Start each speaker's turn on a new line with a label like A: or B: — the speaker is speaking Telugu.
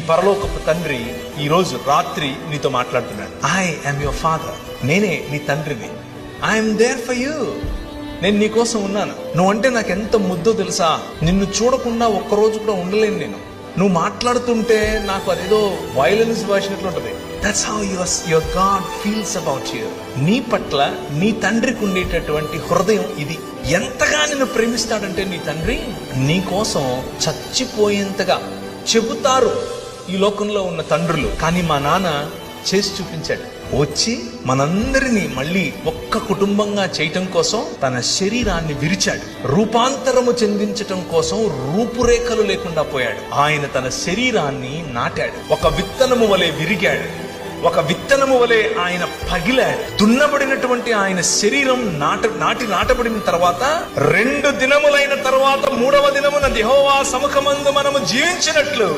A: పరలోకపు తండ్రి ఈ రోజు రాత్రి నీతో మాట్లాడుతున్నాడు. I am your father. నేనే నీ తండ్రిని. I'm there for you. నేను నీ కోసం ఉన్నాను. నువ్వంటే నాకు ఎంత ముద్దో తెలుసా. నిన్ను చూడకుండా ఒక్కరోజు కూడా ఉండలేను నేను. నువ్వు మాట్లాడుతుంటే నాకు అదేదో వైలెన్స్ భాషనట్లు ఉంటది. That's how your God feels about you. నీ పట్ల నీ తండ్రికి ఉండేటటువంటి హృదయం ఇది. ఎంతగా నిన్ను ప్రేమిస్తాడంటే నీ తండ్రి నీ కోసం చచ్చిపోయేంతగా చెబుతారు ఈ లోకంలో ఉన్న తండ్రులు. కానీ మా నాన్న చేసి చూపించాడు. వచ్చి మనందరినీ మళ్ళీ ఒక్క కుటుంబంగా చేయటం కోసం తన శరీరాన్ని విరిచాడు. రూపాంతరము చెందించటం కోసం రూపురేఖలు లేకుండా పోయాడు. ఆయన తన శరీరాన్ని నాటాడు. ఒక విత్తనము వలె విరిగాడు. ఒక విత్తనము వలె ఆయన పగిలాడు. దున్నబడినటువంటి ఆయన శరీరం నాటబడిన తర్వాత 2 దినములైన తర్వాత 3వ దినమున యెహోవా సముఖమందు మనము జీవించినట్లు